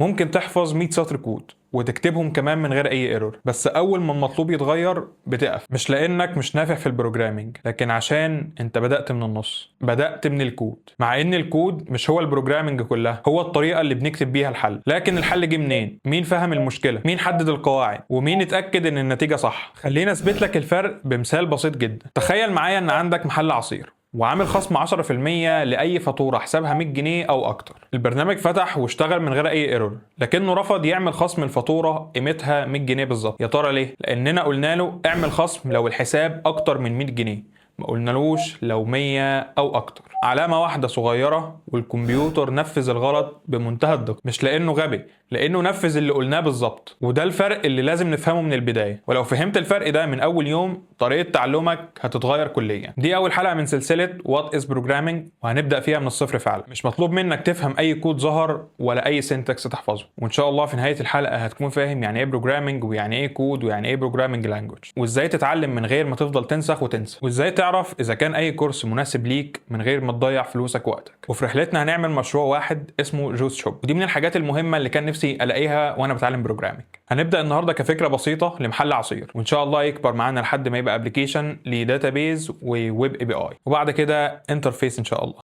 ممكن تحفظ 100 سطر كود وتكتبهم كمان من غير اي ايرور، بس اول ما المطلوب يتغير بتقف، مش لانك مش نافع في البروجرامينج، لكن عشان انت بدأت من النص، بدأت من الكود، مع ان الكود مش هو البروجرامينج كلها، هو الطريقة اللي بنكتب بيها الحل. لكن الحل جه منين؟ مين فهم المشكلة؟ مين حدد القواعد؟ ومين اتأكد ان النتيجة صح؟ خلينا اثبت لك الفرق بمثال بسيط جدا. تخيل معايا ان عندك محل عصير وعامل خصم 10% لأي فاتورة حسابها 100 جنيه أو أكتر. البرنامج فتح واشتغل من غير أي ايرور، لكنه رفض يعمل خصم الفاتورة قيمتها 100 جنيه بالظبط. يا ترى ليه؟ لأننا قلنا له اعمل خصم لو الحساب أكتر من 100 جنيه، ما قلنالوش لو 100 أو أكتر. علامة واحدة صغيرة والكمبيوتر نفذ الغلط بمنتهى الدقة، مش لأنه غبي، لأنه نفذ اللي قلناه بالظبط. وده الفرق اللي لازم نفهمه من البداية، ولو فهمت الفرق ده من أول يوم طريقة تعلمك هتتغير كليا. دي أول حلقة من سلسلة وات از بروجرامينج، وهنبدأ فيها من الصفر فعلا. مش مطلوب منك تفهم أي كود ظهر ولا أي سينتاكس تحفظه، وإن شاء الله في نهاية الحلقة هتكون فاهم يعني إيه بروجرامينج، ويعني إيه كود، ويعني إيه بروجرامينج لانجوج، وإزاي تتعلم من غير ما تفضل تنسخ وتنسى، وإزاي تعرف إذا كان أي كورس مناسب ليك من غير ما تضيع فلوسك ووقتك. وفي رحلتنا هنعمل مشروع واحد اسمه جوز شوب، ودي من الحاجات المهمة اللي كان نفسي ألاقيها وأنا بتعلم بروجرامينج. هنبدأ النهارده كفكرة بسيطة لمحل عصير، وإن شاء الله يكبر معانا لحد ما يبقى ابلكيشن لداتابيز وويب اي بي اي، وبعد كده انترفيس إن شاء الله.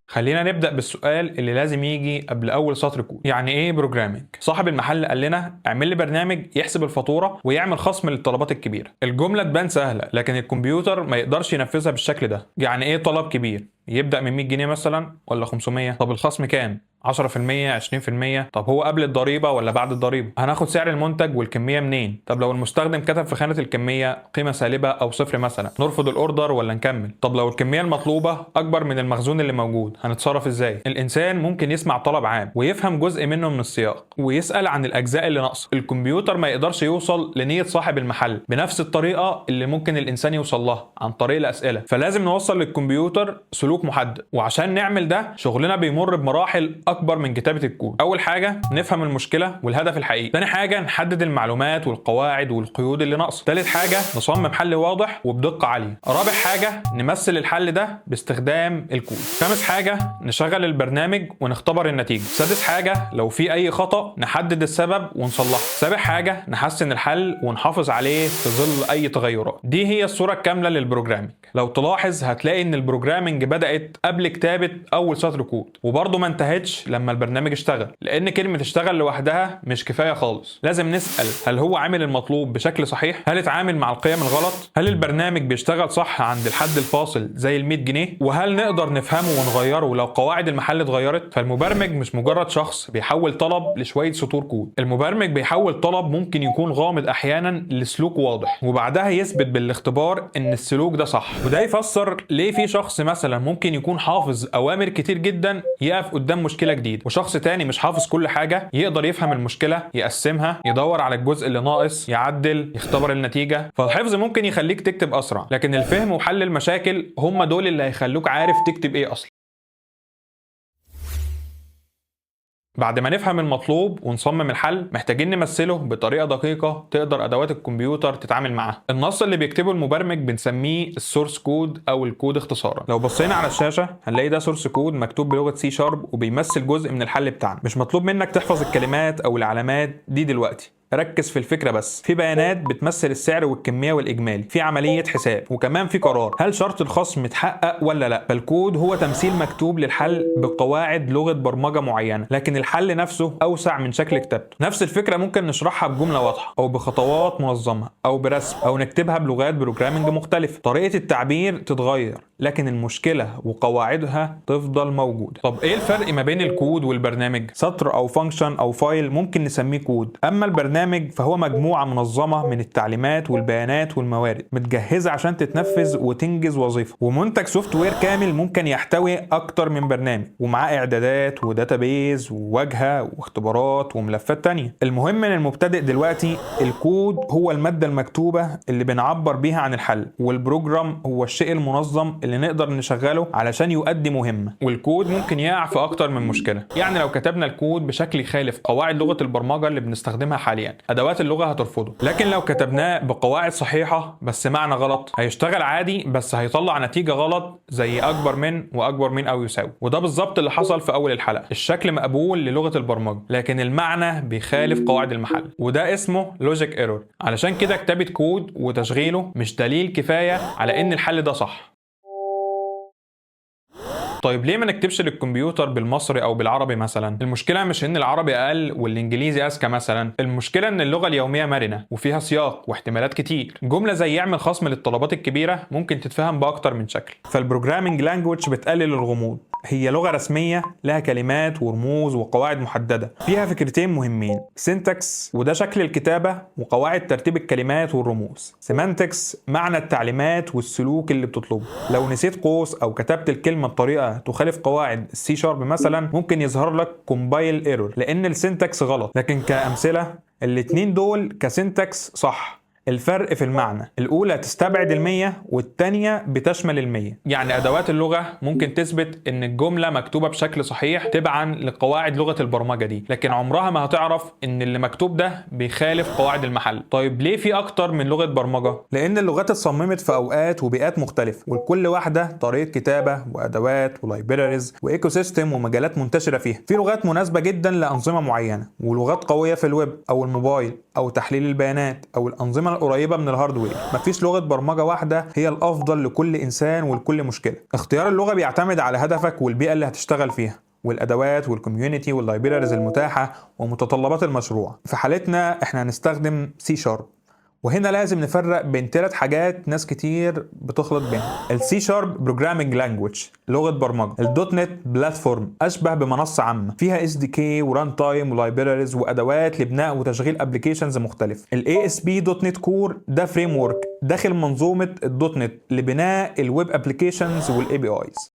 خلينا نبدأ بالسؤال اللي لازم يجي قبل أول سطر كود. يعني إيه بروجرامينج؟ صاحب المحل قال لنا اعمل لي برنامج يحسب الفاتورة ويعمل خصم للطلبات الكبيرة. الجملة تبان سهلة، لكن الكمبيوتر ما يقدرش ينفذها بالشكل ده. يعني إيه طلب كبير؟ يبدأ من 100 جنيه مثلا ولا 500؟ طب الخصم كام؟ 10%، 20%؟ طب هو قبل الضريبة ولا بعد الضريبة؟ هناخد سعر المنتج والكمية منين؟ طب لو المستخدم كتب في خانة الكمية قيمة سالبة أو صفر مثلا، نرفض الأوردر ولا نكمل؟ طب لو الكمية المطلوبة أكبر من المخزون اللي موجود، هنتصرف إزاي؟ الإنسان ممكن يسمع طلب عام ويفهم جزء منه من السياق ويسأل عن الأجزاء اللي ناقصة. الكمبيوتر ما يقدرش يوصل لنية صاحب المحل بنفس الطريقة اللي ممكن الإنسان يوصل لها عن طريق الأسئلة، فلازم نوصل للكمبيوتر سلوك محدد. وعشان نعمل ده شغلنا بيمر بمراحل اكبر من كتابه الكود. اول حاجه نفهم المشكله والهدف الحقيقي، ثاني حاجه نحدد المعلومات والقواعد والقيود اللي ناقصه، ثالث حاجه نصمم حل واضح وبدقه عاليه، رابع حاجه نمثل الحل ده باستخدام الكود، خامس حاجه نشغل البرنامج ونختبر النتيجه، سادس حاجه لو في اي خطا نحدد السبب ونصلحه، سابع حاجه نحسن الحل ونحافظ عليه في ظل اي تغيرات. دي هي الصوره الكامله للبروجرامينج. لو تلاحظ هتلاقي ان البروجرامينج بدات قبل كتابة أول سطر كود، وبرضه ما انتهتش لما البرنامج اشتغل، لأن كلمة اشتغل لوحدها مش كفاية خالص. لازم نسأل هل هو عامل المطلوب بشكل صحيح؟ هل اتعامل مع القيم الغلط؟ هل البرنامج بيشتغل صح عند الحد الفاصل زي ال 100 جنيه؟ وهل نقدر نفهمه ونغيره لو قواعد المحل اتغيرت؟ فالمبرمج مش مجرد شخص بيحول طلب لشوية سطور كود، المبرمج بيحول طلب ممكن يكون غامض أحيانا لسلوك واضح، وبعدها يثبت بالاختبار إن السلوك ده صح. وده يفسر ليه في شخص مثلا ممكن يكون حافظ اوامر كتير جدا يقف قدام مشكله جديده، وشخص تاني مش حافظ كل حاجه يقدر يفهم المشكله، يقسمها، يدور على الجزء اللي ناقص، يعدل، يختبر النتيجه. فالحفظ ممكن يخليك تكتب اسرع، لكن الفهم وحل المشاكل هم دول اللي هيخلوك عارف تكتب ايه اصلا. بعد ما نفهم المطلوب ونصمم الحل، محتاجين نمثله بطريقة دقيقة تقدر أدوات الكمبيوتر تتعامل معاه. النص اللي بيكتبه المبرمج بنسميه السورس كود أو الكود اختصارا. لو بصينا على الشاشة هنلاقي ده سورس كود مكتوب بلغة سي شارب وبيمثل جزء من الحل بتاعنا. مش مطلوب منك تحفظ الكلمات أو العلامات دي دلوقتي، ركز في الفكرة بس. في بيانات بتمثل السعر والكمية والإجمالي، في عملية حساب، وكمان في قرار هل شرط الخصم اتحقق ولا لا. فالكود هو تمثيل مكتوب للحل بقواعد لغة برمجة معينة، لكن الحل نفسه أوسع من شكل كتابته. نفس الفكرة ممكن نشرحها بجملة واضحة أو بخطوات منظمة أو برسم أو نكتبها بلغات بروجرامينج مختلفة. طريقة التعبير تتغير لكن المشكلة وقواعدها تفضل موجودة. طب إيه الفرق ما بين الكود والبرنامج؟ سطر أو فانكشن أو فايل ممكن نسميه كود، أما البرنامج فهو مجموعة منظمة من التعليمات والبيانات والموارد متجهزة عشان تتنفذ وتنجز وظيفة. ومنتج سوفت وير كامل ممكن يحتوي أكتر من برنامج ومعاه إعدادات وداتابيز وواجهة واختبارات وملفات تانية. المهم من المبتدئ دلوقتي الكود هو المادة المكتوبة اللي بنعبر بيها عن الحل، والبروجرام هو الشيء المنظم اللي نقدر نشغله علشان يؤدي مهمة. والكود ممكن يقع في أكتر من مشكلة، يعني لو كتبنا الكود بشكل يخالف قواعد لغة البرمجة اللي بنستخدمها حاليا معين ادوات اللغه هترفضه. لكن لو كتبناه بقواعد صحيحه بس معنى غلط هيشتغل عادي، بس هيطلع نتيجه غلط زي اكبر من واكبر من او يساوي. وده بالظبط اللي حصل في اول الحلقه. الشكل مقبول للغه البرمجه لكن المعنى بيخالف قواعد المحل، وده اسمه لوجيك ايرور. علشان كده كتابه كود وتشغيله مش دليل كفايه على ان الحل ده صح. طيب ليه ما نكتبش للكمبيوتر بالمصري او بالعربي مثلا؟ المشكله مش ان العربي اقل والانجليزي اذكى مثلا، المشكله ان اللغه اليوميه مرنه وفيها سياق واحتمالات كتير. جمله زي يعمل خصم للطلبات الكبيره ممكن تتفهم باكتر من شكل. فالبروجرامينج لانجويج بتقلل الغموض. هي لغه رسميه لها كلمات ورموز وقواعد محدده، فيها فكرتين مهمين: سينتاكس وده شكل الكتابه وقواعد ترتيب الكلمات والرموز، سيمانتكس معنى التعليمات والسلوك اللي بتطلبه. لو نسيت قوس او كتبت الكلمه بطريقه تخالف قواعد السي شارب مثلا ممكن يظهر لك كومبايل ايرور لان السينتاكس غلط. لكن كامثله الاتنين دول كسينتاكس صح، الفرق في المعنى، الأولى تستبعد ال100 والتانية بتشمل ال100. يعني أدوات اللغة ممكن تثبت إن الجملة مكتوبة بشكل صحيح تبعا لقواعد لغة البرمجة دي، لكن عمرها ما هتعرف إن اللي مكتوب ده بيخالف قواعد المحل. طيب ليه في أكتر من لغة برمجة؟ لأن اللغات اتصممت في أوقات وبيئات مختلفة، ولكل واحدة طريقة كتابة وأدوات ولايبراريز وإيكو سيستم ومجالات منتشرة فيها. في لغات مناسبة جدا لأنظمة معينة، ولغات قوية في الويب أو الموبايل أو تحليل البيانات أو الأنظمة القريبة من الهاردوير. مفيش لغة برمجة واحدة هي الأفضل لكل إنسان ولكل مشكلة. اختيار اللغة بيعتمد على هدفك والبيئة اللي هتشتغل فيها والأدوات والكوميونتي واللايبراريز المتاحة ومتطلبات المشروع. في حالتنا احنا هنستخدم سي شارب، وهنا لازم نفرق بين 3 حاجات ناس كتير بتخلط بينهم. السي شارب بروجرامينج لانجويج لغه برمجه، الدوت نت بلاتفورم اشبه بمنصه عامه فيها اس دي كي وران تايم ولايبراريز وادوات لبناء وتشغيل ابلكيشنز مختلفه. الاي اس بي دوت نت كور ده فريم ورك داخل منظومه الدوت نت لبناء الويب ابلكيشنز والاي بي ايز.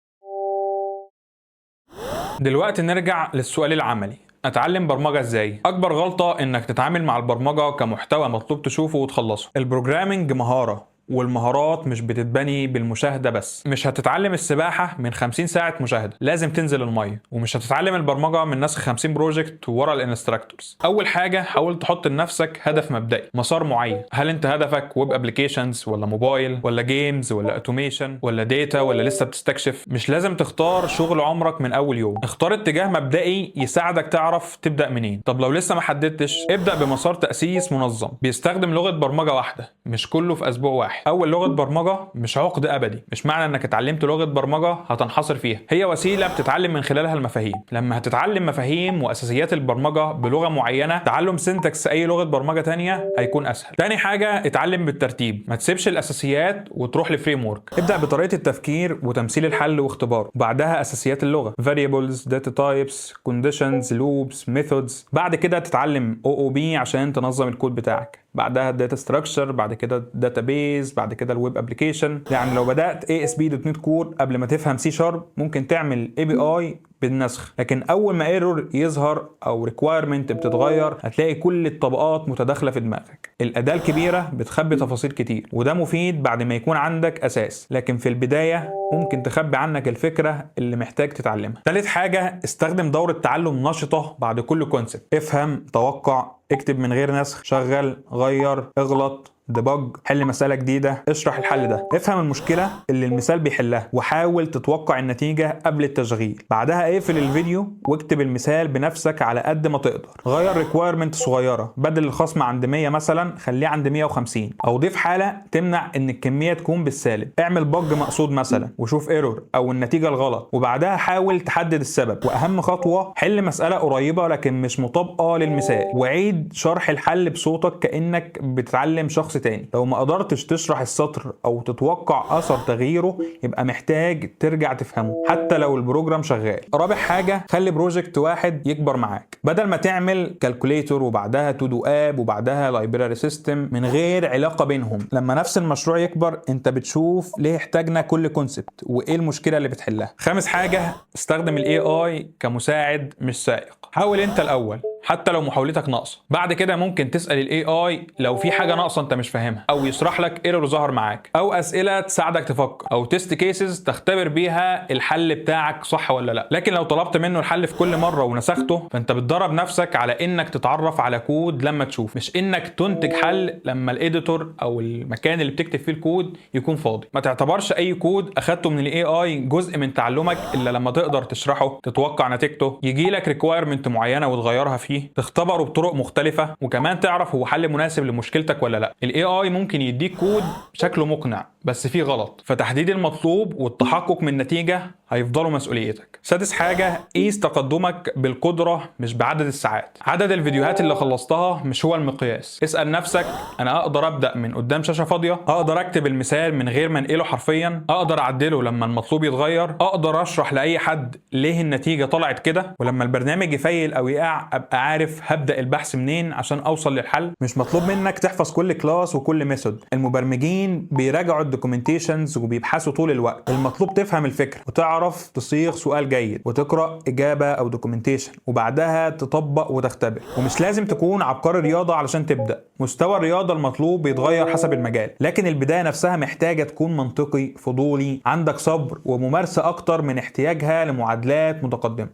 دلوقتي نرجع للسؤال العملي: اتعلم برمجه ازاي؟ اكبر غلطه انك تتعامل مع البرمجه كمحتوى مطلوب تشوفه وتخلصه. البروجرامينج مهاره، والمهارات مش بتتبني بالمشاهدة بس. مش هتتعلم السباحة من 50 ساعة مشاهدة، لازم تنزل المية. ومش هتتعلم البرمجة من نسخ 50 بروجكت ورا الانستراكتورز. أول حاجة حاول تحط لنفسك هدف مبدئي، مسار معين. هل أنت هدفك ويب ابلكيشنز ولا موبايل ولا جيمز ولا اوتوميشن ولا داتا ولا لسه بتستكشف؟ مش لازم تختار شغل عمرك من أول يوم، اختار اتجاه مبدئي يساعدك تعرف تبدأ منين. طب لو لسه ما حددتش، ابدأ بمسار تأسيس منظم بيستخدم لغة برمجة واحدة، مش كله في أسبوع واحد. اول لغه برمجه مش عقد ابدي، مش معنى انك اتعلمت لغه برمجه هتنحصر فيها، هي وسيله بتتعلم من خلالها المفاهيم. لما هتتعلم مفاهيم واساسيات البرمجه بلغه معينه، تعلم سينتاكس اي لغه برمجه تانية هيكون اسهل. تاني حاجه اتعلم بالترتيب، ما تسيبش الاساسيات وتروح لفريم ورك. ابدا بطريقه التفكير وتمثيل الحل واختباره، وبعدها اساسيات اللغه: variables data types conditions loops methods. بعد كده تتعلم OOP عشان تنظم الكود بتاعك، بعدها الداتا ستراكشر، بعد كده الداتابيز، بعد كده الويب ابلكيشن. يعني لو بدات ASP.NET كور قبل ما تفهم سي شارب ممكن تعمل API بالنسخ، لكن اول ما ايرور يظهر او ريكوايرمنت بتتغير هتلاقي كل الطبقات متداخله في دماغك. الاداه الكبيره بتخبي تفاصيل كتير، وده مفيد بعد ما يكون عندك اساس، لكن في البدايه ممكن تخبي عنك الفكره اللي محتاج تتعلمها. ثالث حاجه استخدم دوره تعلم نشطه بعد كل كونسبت. افهم، توقع، اكتب من غير نسخ، شغل، غير، اغلط، ديبج، حل مسألة جديدة، اشرح الحل ده، افهم المشكلة اللي المثال بيحلها وحاول تتوقع النتيجة قبل التشغيل. بعدها اقفل الفيديو واكتب المثال بنفسك على قد ما تقدر. غير ريكوايرمنت صغيرة، بدل الخصم عند 100 مثلا خليه عند 150، او ضيف حالة تمنع ان الكمية تكون بالسالب. اعمل بج مقصود مثلا وشوف ايرور او النتيجة الغلط، وبعدها حاول تحدد السبب. واهم خطوة، حل مسألة قريبة لكن مش مطابقة للمثال، وعيد شرح الحل بصوتك كأنك بتتعلم شخص تاني. لو ما قدرتش تشرح السطر او تتوقع اثر تغييره يبقى محتاج ترجع تفهمه حتى لو البروجرام شغال. رابع حاجه، خلي بروجكت واحد يكبر معاك، بدل ما تعمل كالكوليتور وبعدها تو دو اب وبعدها لايبراري سيستم من غير علاقه بينهم. لما نفس المشروع يكبر انت بتشوف ليه احتاجنا كل كونسبت وايه المشكله اللي بتحلها. خامس حاجه، استخدم الاي اي كمساعد مش سائق. حاول انت الاول، حتى لو محاولتك ناقصه. بعد كده ممكن تسال الاي اي لو في حاجه ناقصه انت مش فاهمها، او يشرح لك ايرور ظهر معاك، او اسئله تساعدك تفكر، او تيست كيسز تختبر بيها الحل بتاعك صح ولا لا. لكن لو طلبت منه الحل في كل مره ونسخته، فانت بتدرب نفسك على انك تتعرف على كود لما تشوف، مش انك تنتج حل لما الاديتور او المكان اللي بتكتب فيه الكود يكون فاضي. ما تعتبرش اي كود اخدته من الاي اي جزء من تعلمك الا لما تقدر تشرحه، تتوقع نتيجته، يجي لك ريكوايرمنت معينه وتغيرها فيه، تختبره بطرق مختلفه، وكمان تعرف هو حل مناسب لمشكلتك ولا لا. الاي اي ممكن يديك كود شكله مقنع بس فيه غلط، فتحديد المطلوب والتحقق من النتيجه هيفضلوا مسؤوليتك. سادس حاجه، قيس تقدمك بالقدره مش بعدد الساعات. عدد الفيديوهات اللي خلصتها مش هو المقياس. اسال نفسك، انا اقدر ابدا من قدام شاشه فاضيه؟ اقدر اكتب المثال من غير ما انقله حرفيا؟ اقدر اعدله لما المطلوب يتغير؟ اقدر اشرح لاي حد ليه النتيجه طلعت كده؟ ولما البرنامج يفيل او يقع ابقى عارف هبدا البحث منين عشان اوصل للحل. مش مطلوب منك تحفظ كل كلاس وكل ميثود. المبرمجين بيراجعوا الدوكيومنتيشنز وبيبحثوا طول الوقت. المطلوب تفهم الفكره وتعرف تصيغ سؤال جيد وتقرا اجابه او دوكيومنتيشن، وبعدها تطبق وتختبر. ومش لازم تكون عبقري رياضه علشان تبدا. مستوى الرياضه المطلوب بيتغير حسب المجال، لكن البدايه نفسها محتاجه تكون منطقي، فضولي، عندك صبر وممارسه اكتر من احتياجها لمعادلات متقدمه.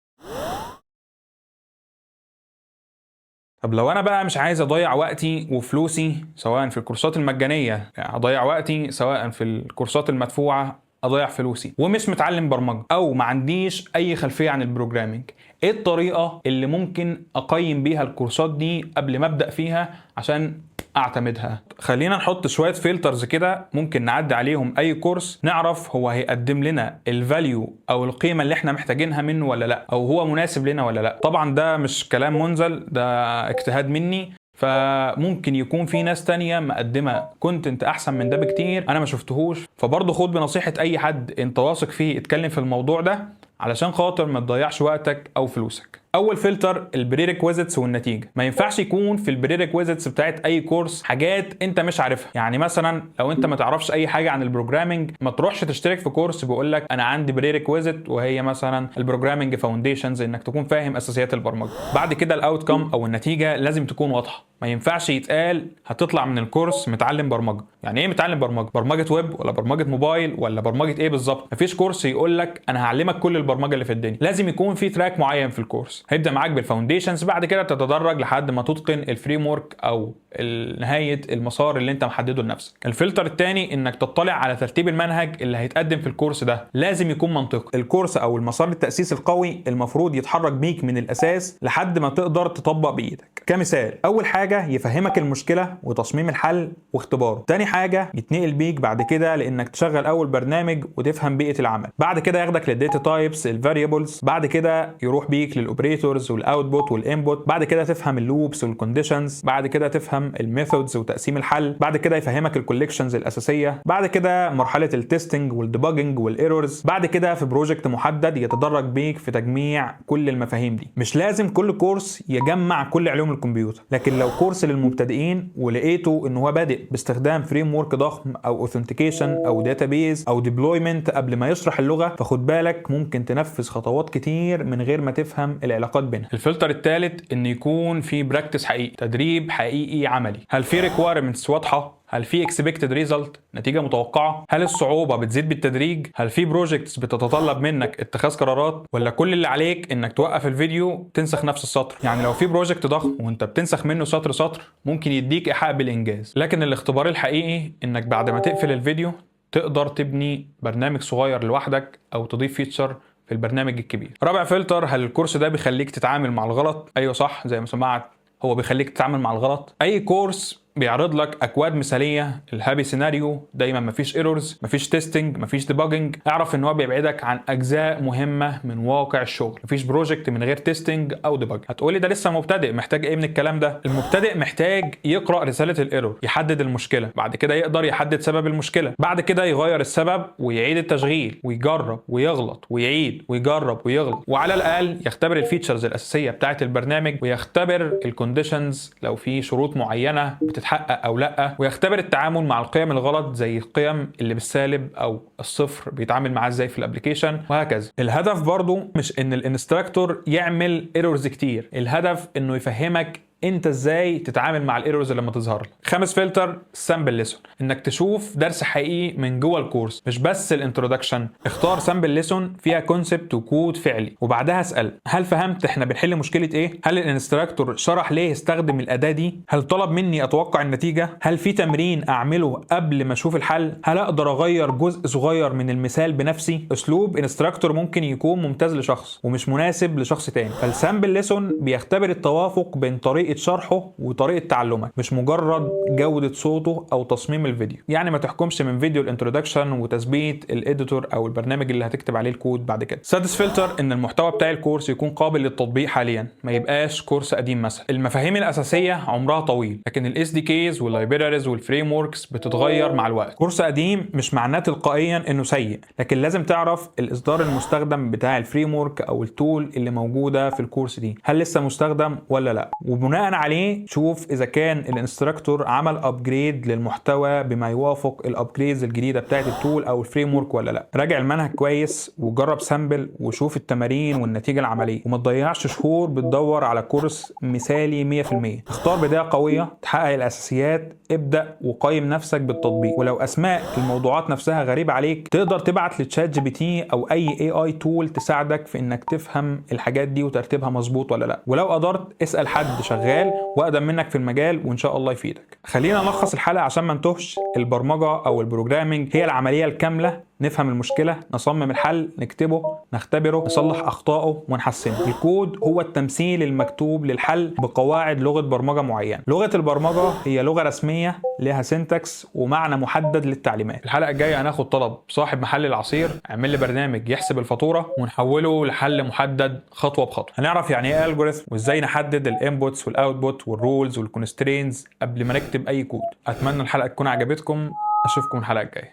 طب لو انا بقى مش عايز اضيع وقتي وفلوسي سواء في الكورسات المجانيه، يعني اضيع وقتي سواء في الكورسات المدفوعه، اضيع فلوسي، ومش متعلم برمجه او ما عنديش اي خلفيه عن البروجرامينج، ايه الطريقه اللي ممكن اقيم بيها الكورسات دي قبل ما ابدا فيها عشان اعتمدها؟ خلينا نحط شويه فلترز كده ممكن نعدي عليهم اي كورس، نعرف هو هيقدم لنا الفاليو او القيمه اللي احنا محتاجينها منه ولا لا، او هو مناسب لنا ولا لا. طبعا ده مش كلام منزل، ده اجتهاد مني، فممكن يكون في ناس تانية مقدمة كونتنت احسن من ده بكتير انا ما شفتهوش. فبرضه خد بنصيحة اي حد انت واثق فيه اتكلم في الموضوع ده علشان خاطر ما تضيعش وقتك او فلوسك. اول فلتر، البريريكويزيتس والنتيجه. ما ينفعش يكون في البريريكويزيتس بتاعت اي كورس حاجات انت مش عارفها. يعني مثلا لو انت ما تعرفش اي حاجه عن البروجرامينج، ما تروحش تشترك في كورس بيقول لك انا عندي بريريكويزيت وهي مثلا البروجرامينج فاونديشنز، انك تكون فاهم اساسيات البرمجه. بعد كده الاوتكم او النتيجه لازم تكون واضحه. ما ينفعش يتقال هتطلع من الكورس متعلم برمجه. يعني ايه متعلم برمجه؟ برمجه ويب ولا برمجه موبايل ولا برمجه ايه بالظبط؟ مفيش كورس يقول لك انا هعلمك كل البرمجه اللي في الدنيا. لازم يكون في تراك معين في الكورس. هيبدا معاك بالفاونديشنز، بعد كده تتدرج لحد ما تتقن الفريم ورك او نهايه المسار اللي انت محدده لنفسك. الفلتر الثاني، انك تطلع على ترتيب المنهج اللي هيتقدم في الكورس ده. لازم يكون منطقي. الكورس او المسار التاسيسي القوي المفروض يتحرك بيك من الاساس لحد ما تقدر تطبق بايدك. كمثال، اول حاجه يفهمك المشكله وتصميم الحل واختباره. تاني حاجه يتنقل بيك بعد كده لانك تشغل اول برنامج وتفهم بيئه العمل. بعد كده ياخدك للداتا تايبس، الفاريبلز. بعد كده يروح بيك للاوبريتورز والاوتبوت والانبوت. بعد كده تفهم اللوبس والكونديشنز. بعد كده تفهم الميثودز وتقسيم الحل. بعد كده يفهمك الكوليكشنز الاساسيه. بعد كده مرحله التستنج والديباجنج والايرورز. بعد كده في بروجكت محدد يتدرج بيك في تجميع كل المفاهيم دي. مش لازم كل كورس يجمع كل علوم الكمبيوتر، لكن لو كورس للمبتدئين ولقيته ان هو بادئ باستخدام فريم ورك ضخم او اوثنتيكيشن او داتابيز او ديبلويمنت قبل ما يشرح اللغه، فخد بالك ممكن تنفذ خطوات كتير من غير ما تفهم العلاقات بينها. الفلتر الثالث، ان يكون في براكتس حقيقي، تدريب حقيقي عملي. هل في ريكويرمنتس واضحه؟ هل في اكسبكتد ريزلت، نتيجه متوقعه؟ هل الصعوبه بتزيد بالتدريج؟ هل في بروجكتس بتتطلب منك اتخاذ قرارات، ولا كل اللي عليك انك توقف الفيديو تنسخ نفس السطر؟ يعني لو في بروجكت ضخم وانت بتنسخ منه سطر سطر ممكن يديك ايحاء بالانجاز، لكن الاختبار الحقيقي انك بعد ما تقفل الفيديو تقدر تبني برنامج صغير لوحدك او تضيف فيتشر في البرنامج الكبير. رابع فلتر، هل الكورس ده بيخليك تتعامل مع الغلط؟ ايوه صح، زي ما سمعت هو بيخليك تتعامل مع الغلط. اي كورس بيعرض لك اكواد مثاليه، الهابي سيناريو، دايما مفيش ايرورز، مفيش تيستنج، مفيش ديباجنج، اعرف ان هو بيبعدك عن اجزاء مهمه من واقع الشغل. مفيش بروجكت من غير تيستنج او ديباج. هتقولي ده لسه مبتدئ، محتاج ايه من الكلام ده؟ المبتدئ محتاج يقرا رساله الايرور، يحدد المشكله، بعد كده يقدر يحدد سبب المشكله، بعد كده يغير السبب ويعيد التشغيل ويجرب ويغلط ويعيد ويجرب ويغلط، وعلى الاقل يختبر الفيتشرز الاساسيه بتاعه البرنامج، ويختبر الكونديشنز لو في شروط معينه بتتحقق او لا، ويختبر التعامل مع القيم الغلط زي القيم اللي بالسالب او الصفر بيتعامل معاه ازاي في الابلكيشن، وهكذا. الهدف برضو مش ان الانستراكتور يعمل ايرورز كتير، الهدف انه يفهمك انت ازاي تتعامل مع الايرورز لما تظهر لك. خامس فلتر سامبل ليسون، انك تشوف درس حقيقي من جوه الكورس مش بس الانترودكشن. اختار سامبل ليسون فيها كونسبت وكود فعلي، وبعدها اسال هل فهمت احنا بنحل مشكله ايه؟ هل الانستراكتور شرح ليه استخدم الاداه دي؟ هل طلب مني اتوقع النتيجه؟ هل في تمرين اعمله قبل ما اشوف الحل؟ هل اقدر اغير جزء صغير من المثال بنفسي؟ اسلوب انستراكتور ممكن يكون ممتاز لشخص ومش مناسب لشخص تاني، فالسامبل ليسون بيختبر التوافق بين طريقه شرحه وطريقه تعلمك، مش مجرد جوده صوته او تصميم الفيديو. يعني ما تحكمش من فيديو الانترودكشن وتثبيت الاديتور او البرنامج اللي هتكتب عليه الكود بعد كده. سادس فلتر ان المحتوى بتاع الكورس يكون قابل للتطبيق حاليا، ما يبقاش كورس قديم مثلا. المفاهيم الاساسيه عمرها طويل، لكن الاس دي كيز واللايبراريز والفريم وركس بتتغير مع الوقت. كورس قديم مش معناه تلقائيا انه سيء، لكن لازم تعرف الاصدار المستخدم بتاع الفريم ورك او التول اللي موجوده في الكورس دي هل لسه مستخدم ولا لا، وبناء عليه شوف اذا كان الانستراكتور عمل ابجريد للمحتوى بما يوافق الابجريدز الجديده بتاعت التول او الفريم ورك ولا لا. راجع المنهج كويس وجرب سامبل وشوف التمارين والنتيجه العمليه، وما تضيعش شهور بتدور على كورس مثالي 100%. اختار بدايه قويه تحقق الاساسيات، ابدا وقيم نفسك بالتطبيق. ولو اسماء الموضوعات نفسها غريبه عليك تقدر تبعت لتشات جي بي تي او اي اي تول تساعدك في انك تفهم الحاجات دي وترتيبها مظبوط ولا لا. ولو قدرت اسال حد شغال واقدم منك في المجال وان شاء الله يفيدك. خلينا نلخص الحلقه عشان ما نتوهش. البرمجه او البروجرامينج هي العمليه الكامله، نفهم المشكله، نصمم الحل، نكتبه، نختبره، نصلح اخطائه ونحسنه. الكود هو التمثيل المكتوب للحل بقواعد لغه برمجه معينه. لغه البرمجه هي لغه رسميه لها سينتاكس ومعنى محدد للتعليمات. الحلقه الجايه هناخد طلب صاحب محل العصير اعمل لي برنامج يحسب الفاتوره ونحوله لحل محدد خطوه بخطوه. هنعرف يعني ايه الجوريثم وازاي نحدد الانبوتس والاوتبوت والرولز والكونسترينز قبل ما نكتب اي كود. اتمنى الحلقه تكون عجبتكم، اشوفكم الحلقه الجايه.